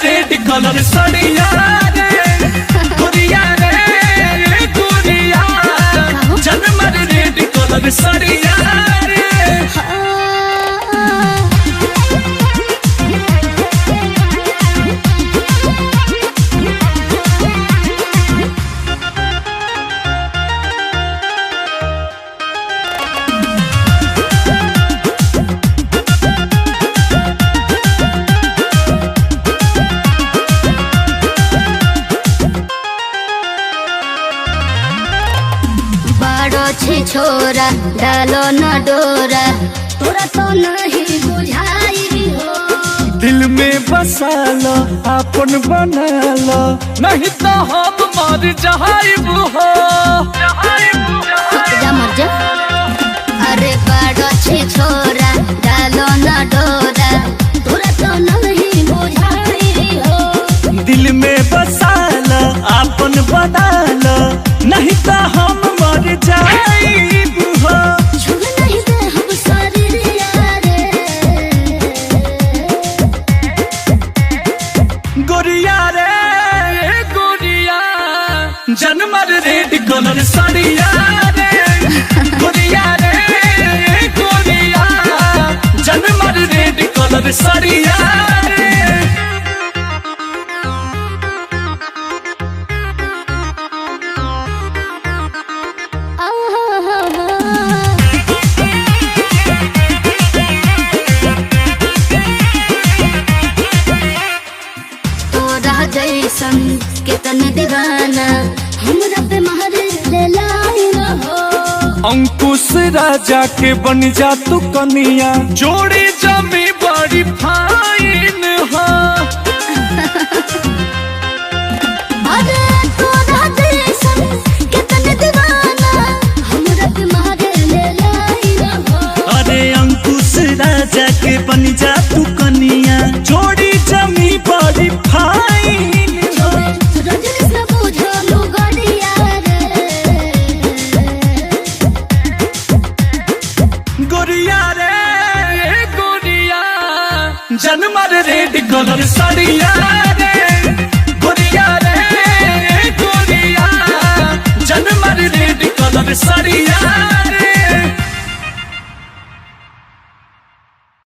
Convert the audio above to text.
Red colour सड़िया रे गुड़िया रे गुड़िया जनमर रेड कलर सड़िया रे। छोरा डालो न डोरा तोरा तो नहीं बुझाई हो। दिल में बसा लो अपन बना लो नहीं तो हम मर जाइब हो। जा मर जा। अरे बड़ो छे छोरा डालो न डोरा तोरा तो नहीं बुझाई हो। दिल में बसा लो अपन बना लो नहीं तो हम मर जाइब हो। छुड़ नहीं दे हम सारी रे गुड़िया रे गुड़िया जनमर रेड कलर सड़िया रे गुड़िया रे गुड़िया जनमर रेड कलर सड़िया रे। जैसन केतन दीवाना हमरा पे महर ले लाई हो। अंकुश राजा के बन जा तू कनिया जोड़ी जमी बड़ी फाइन हो। अरे तोरा जैसन केतन दीवाना हमरा पे महर ले लाई हो। अरे अंकुश राजा के बन जा तू कनिया जोड़ी जमी बड़ी फाइन। गुड़िया रे गुड़िया जनमर रेड कलर सड़िया रे गुड़िया रे